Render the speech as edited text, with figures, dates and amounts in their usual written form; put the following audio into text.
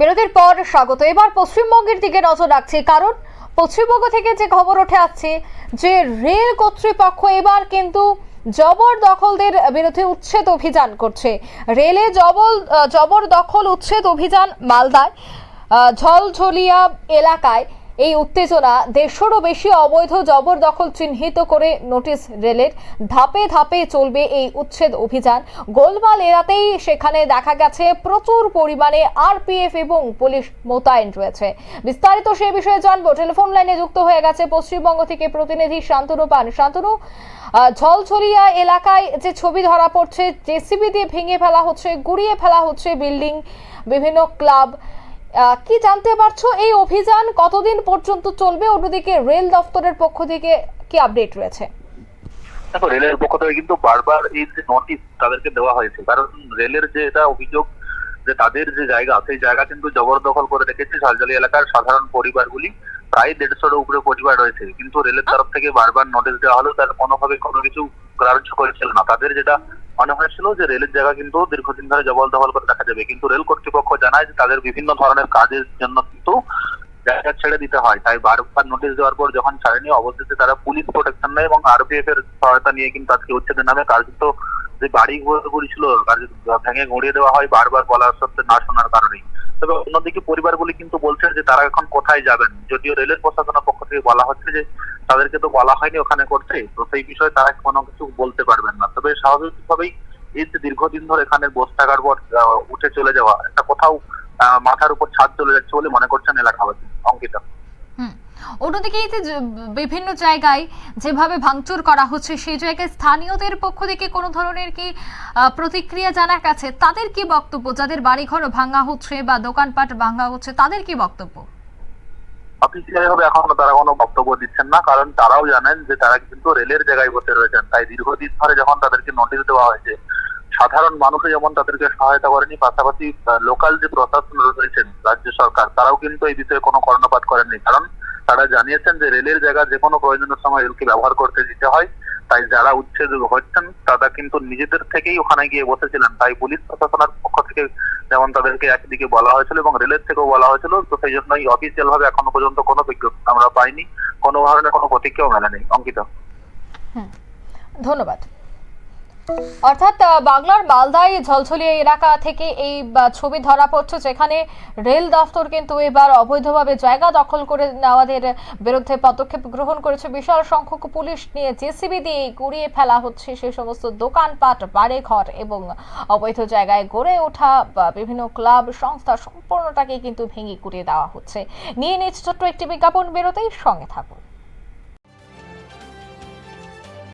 বিরতির পর স্বাগত। এবার পশ্চিমবঙ্গের দিকে নজর রাখছি, কারণ পশ্চিমবঙ্গ থেকে যে খবর উঠে আসছে যে রেল কর্তৃপক্ষ এবার কিন্তু জবরদখলদের বিরুদ্ধে উচ্ছেদ অভিযান করছে। রেলে জবরদখল উচ্ছেদ অভিযান মালদায় ঝলঝলিয়া এলাকায়। এই উত্তেজনা, 150-রও বেশি অবৈধ জবরদখল চিহ্নিত করে নোটিশ রেলের। ধাপে ধাপে চলবে এই উচ্ছেদ অভিযান। গোলমাল এড়াতেই সেখানে দেখা গেছে প্রচুর পরিমাণে আরপিএফ এবং পুলিশ মোতায়েন রয়েছে। বিস্তারিত সে বিষয়ে জানবো। টেলিফোন লাইনে যুক্ত হয়ে গেছে পশ্চিমবঙ্গ থেকে প্রতিনিধি শান্তনু পান। শান্তনু, ঝলঝলিয়া এলাকায় যে ছবি ধরা পড়ছে, জেসিবি দিয়ে ভেঙে ফেলা হচ্ছে, গুড়িয়ে ফেলা হচ্ছে বিল্ডিং, বিভিন্ন ক্লাব, কি জানতে পারছো? এই অভিযান কতদিন পর্যন্ত চলবে? অন্যদিকে রেল দপ্তরের পক্ষ থেকে কি আপডেট রয়েছে? দেখো, রেলের পক্ষ থেকে কিন্তু বারবার এই যে নোটিশ তাদেরকে দেওয়া হয়েছে, কারণ রেলের যে এটা অভিযোগ যে তাদের যে জায়গা, সেই জায়গা কিন্তু জবরদখল করে রেখেছে ঝালঝালি এলাকার সাধারণ পরিবারগুলি। প্রায় 150-এর উপরে পরিবার রয়েছে, কিন্তু রেলের তরফ থেকে বারবার নোটিশ দেওয়া হলেও তারা কোনোভাবে কোনো কিছু গ্রাহ্য করেছিল না। তাদের যেটা মনে হয়েছিল যে রেলের জায়গা কিন্তু দীর্ঘদিন ধরে জবরদখল করে রাখা যাবে, কিন্তু রেল কর্তৃপক্ষ জানায় যে তাদের বিভিন্ন ধরনের কাজের জন্য কিন্তু জায়গা ছেড়ে দিতে হয়। তাই বারবার নোটিশ দেওয়ার পর যখন ছাড়েনি, অবশেষে তারা পুলিশ প্রোটেকশন নেয় এবং আরপিএফ এর সহায়তা নিয়ে কিন্তু আজকে উচ্ছেদের নামে কার্যত যে বাড়ি ঘরগুলি ছিল ভেঙে গুঁড়িয়ে দেওয়া হয়, বারবার বলার সত্ত্বে না শোনার কারণেই। তবে অন্যদিকে পরিবারগুলি কিন্তু বলছেন যে তারা এখন কোথায় যাবেন, যদিও রেলের প্রশাসনের পক্ষ থেকে বলা হচ্ছে যে তাদেরকে তো বলা হয়নি ওখানে করতে, তো সেই বিষয়ে তারা কোনো কিছু বলতে পারবেন না। তবে স্বাভাবিকভাবেই এই যে দীর্ঘদিন ধরে এখানে বসে থাকার পর উঠে চলে যাওয়া, একটা কোথাও মাথার উপর ছাদ চলে যাচ্ছে বলে মনে করছেন এলাকাবাসী। অঙ্কিতা, অন্যদিকে এই যে বিভিন্ন জায়গায় যেভাবে ভাঙচুর করা হচ্ছে, সেই জায়গায় স্থানীয়দের পক্ষ থেকে কোনো ধরনের কি প্রতিক্রিয়া জানা গেছে? তাদের কি বক্তব্য? যাদের বাড়িঘর ভাঙা হচ্ছে বা দোকানপাট ভাঙা হচ্ছে, তাদের কি বক্তব্য? অফিসিয়ালি ভাবে এখনো তারা কোনো বক্তব্য দিচ্ছেন না, কারণ তারাও জানেন যে তারা কিন্তু রেলের জায়গায় বসে রয়েছেন। তাই দীর্ঘদিন ধরে যখন তাদেরকে নোটিশ দেওয়া হয়েছে, সাধারণ মানুষও যেমন তাদেরকে সহায়তা করেনি, পাশাপাশি লোকাল যে প্রশাসন রয়েছেন, রাজ্য সরকার, তারাও কিন্তু এই বিষয়ে কোনো কর্ণপাত করেননি। কারণ তারা জানিয়েছেন যে রেলের জায়গা যে কোনো প্রয়োজনের সময় রেলকে ব্যবহার করতে দিতে হয়। তাই যারা উচ্ছেদ হচ্ছেন তারা কিন্তু নিজেদের থেকেই ওখানে গিয়ে বসেছিলেন। তাই পুলিশ প্রশাসনের পক্ষ থেকে যেমন তাদেরকে একদিকে বলা হয়েছিল এবং রেলের থেকেও বলা হয়েছিল, তো সেই জন্যই অফিসিয়াল ভাবে এখনো পর্যন্ত কোনো বিজ্ঞপ্তি আমরা পাইনি, কোনো ধরনের কোনো প্রতিক্রিয়াও মেলেনি। অঙ্কিতা, ধন্যবাদ। অর্থাৎ বাংলার মালদায় ঝলঝলিয়া এলাকা থেকে এই ছবি ধরা পড়ছে, যেখানে রেল দফতর কিন্তু এবার অবৈধভাবে জায়গা দখল করে নেওয়াদের বিরুদ্ধে পদক্ষেপ গ্রহণ করেছে। বিশাল সংখ্যক পুলিশ নিয়ে জেসিবি দিয়ে গুড়িয়ে ফেলা হচ্ছে সেই সমস্ত দোকানপাট, বাড়িঘর এবং অবৈধ জায়গায় গড়ে ওঠা বিভিন্ন ক্লাব সংস্থা, সম্পূর্ণটাকে কিন্তু ভেঙে গুড়িয়ে দেওয়া হচ্ছে। নিয়ে নিচ্ছে ছোট্ট একটি বিজ্ঞাপন, বিরতির সঙ্গে থাকুন।